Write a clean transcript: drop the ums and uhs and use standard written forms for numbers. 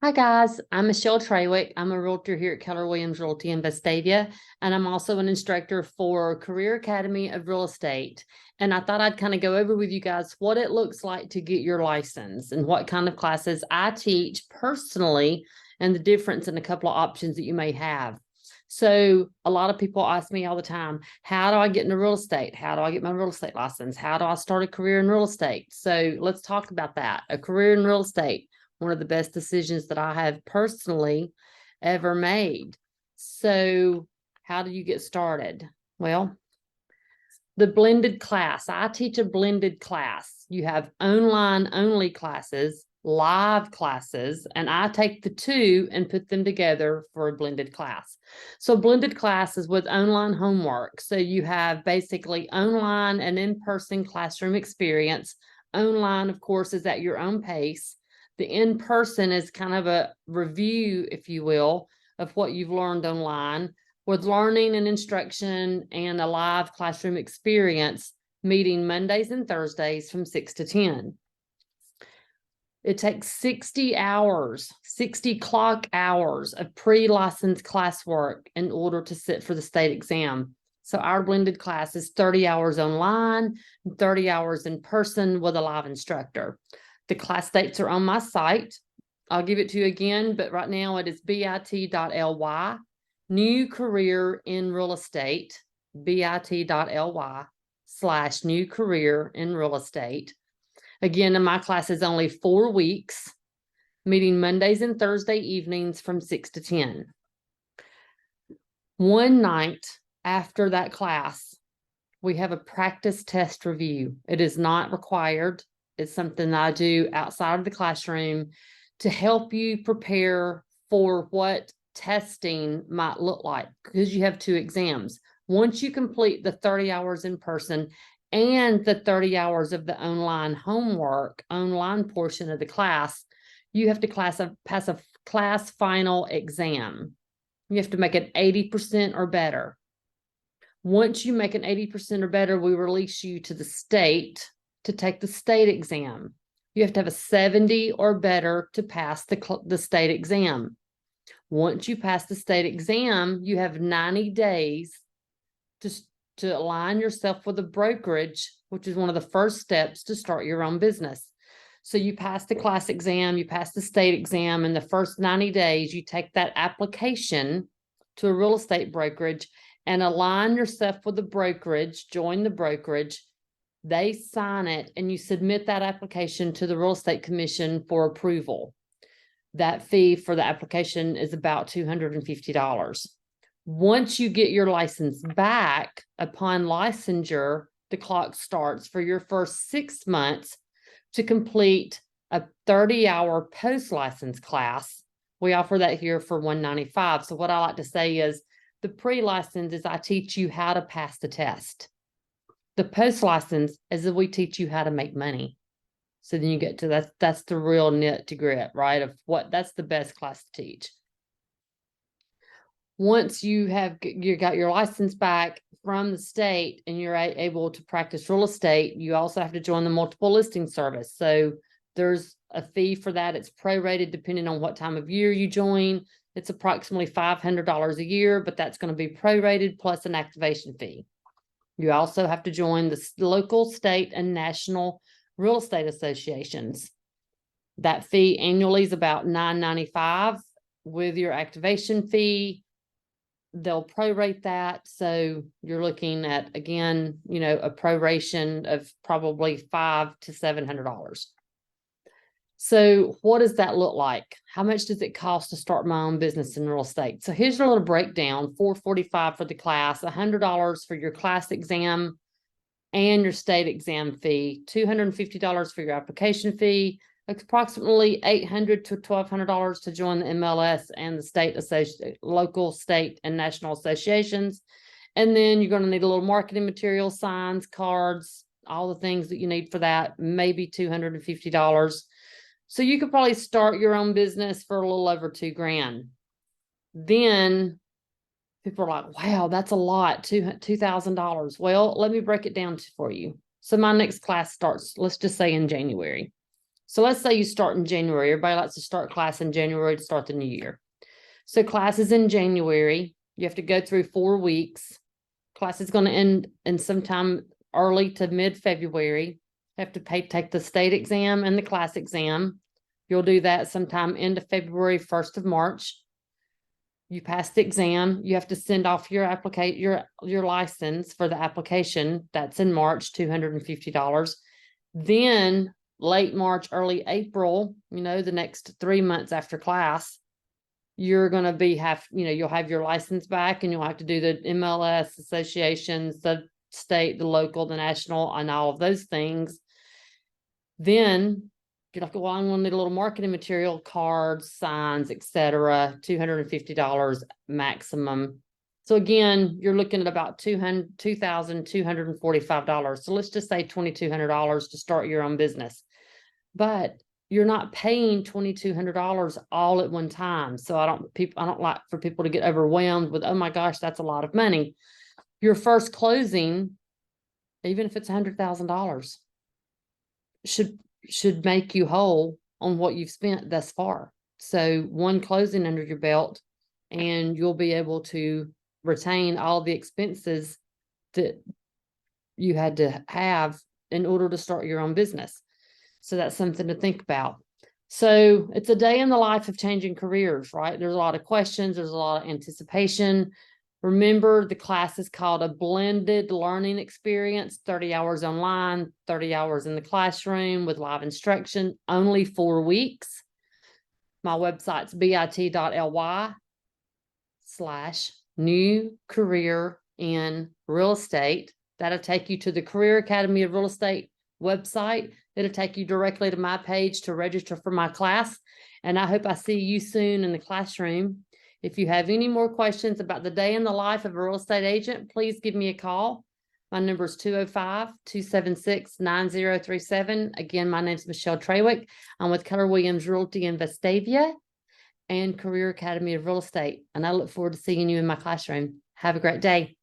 Hi guys, I'm Michelle Trawick. I'm a realtor here at Keller Williams Realty in Vestavia, and I'm also an instructor for Career Academy of Real Estate. And I thought I'd kind of go over with you guys what it looks like to get your license and what kind of classes I teach personally and the difference in a couple of options that you may have. So a lot of people ask me all the time, how do I get into real estate? How do I get my real estate license? How do I start a career in real estate? So let's talk about that. A career in real estate, one of the best decisions that I have personally ever made. So how do you get started? Well, the blended class. I teach a blended class. You have online only classes, live classes, and I take the two and put them together for a blended class. So blended classes with online homework. So you have basically online and in-person classroom experience. Online, of course, is at your own pace. The in-person is kind of a review, if you will, of what you've learned online, with learning and instruction and a live classroom experience, meeting Mondays and Thursdays from 6 to 10. It takes 60 hours, 60 clock hours of pre-licensed classwork in order to sit for the state exam. So our blended class is 30 hours online, 30 hours in person with a live instructor. The class dates are on my site. I'll give it to you again, but right now it is bit.ly, new career in real estate, bit.ly/new career in real estate. Again, my class is only 4 weeks, meeting Mondays and Thursday evenings from 6 to 10. One night after that class, we have a practice test review. It is not required. It's something that I do outside of the classroom to help you prepare for what testing might look like, because you have 2 exams. Once you complete the 30 hours in person and the 30 hours of the online homework, online portion of the class, you have to pass a class final exam. You have to make it 80% or better. Once you make an 80% or better, we release you to the state to take the state exam. You have to have a 70 or better to pass the state exam. Once you pass the state exam, you have 90 days to align yourself with a brokerage, which is one of the first steps to start your own business. So you pass the class exam, you pass the state exam, in the first 90 days, you take that application to a real estate brokerage and align yourself with the brokerage, join the brokerage. They sign it and you submit that application to the Real Estate Commission for approval. That fee for the application is about $250. Once you get your license back, upon licensure, the clock starts for your first 6 months to complete a 30-hour post-license class. We offer that here for $195. So what I like to say is the pre-license is I teach you how to pass the test. The post-license is that we teach you how to make money. So then you get to that's the real nit to grit, right? Of what that's the best class to teach. Once you got your license back from the state and you're able to practice real estate, you also have to join the multiple listing service. So there's a fee for that. It's prorated depending on what time of year you join. It's approximately $500 a year, but that's going to be prorated plus an activation fee. You also have to join the local, state, and national real estate associations. That fee annually is about $9.95 with your activation fee. They'll prorate that. So you're looking at, again, a proration of probably $500 to $700. So what does that look like? How much does it cost to start my own business in real estate? So here's a little breakdown. $445 for the class, $100 for your class exam and your state exam fee, $250 for your application fee, approximately $800 to $1,200 to join the MLS and the local, state, and national associations. And then you're going to need a little marketing material, signs, cards, all the things that you need for that, maybe $250. So you could probably start your own business for a little over $2,000. Then people are like, wow, that's a lot, $2,000. Well, let me break it down for you. So my next class starts, let's just say in January. So let's say you start in January. Everybody likes to start class in January to start the new year. So class is in January. You have to go through 4 weeks. Class is going to end in sometime early to mid-February. Have to take the state exam and the class exam. You'll do that sometime end of February, 1st of March. You pass the exam. You have to send off your your license for the application. That's in March, $250. Then late March, early April, the next 3 months after class, you're going to you'll have your license back, and you'll have to do the MLS associations, the state, the local, the national, and all of those things. Then you're like, well, I'm going to need a little marketing material, cards, signs, etc. $250 maximum. So again, you're looking at about $2,245. So let's just say $2,200 to start your own business. But you're not paying $2,200 all at one time. So I don't like for people to get overwhelmed with, oh my gosh, that's a lot of money. Your first closing, even if it's $100,000, should make you whole on what you've spent thus far. So one closing under your belt, and you'll be able to retain all the expenses that you had to have in order to start your own business. So that's something to think about. So it's a day in the life of changing careers, right? There's a lot of questions. There's a lot of anticipation. Remember, the class is called a blended learning experience, 30 hours online, 30 hours in the classroom with live instruction, only 4 weeks. My website's bit.ly/new career in real estate. That'll take you to the Career Academy of Real Estate website. It'll take you directly to my page to register for my class. And I hope I see you soon in the classroom. If you have any more questions about the day in the life of a real estate agent, please give me a call. My number is 205-276-9037. Again, my name is Michelle Trawick. I'm with Keller Williams Realty in Vestavia and Career Academy of Real Estate. And I look forward to seeing you in my classroom. Have a great day.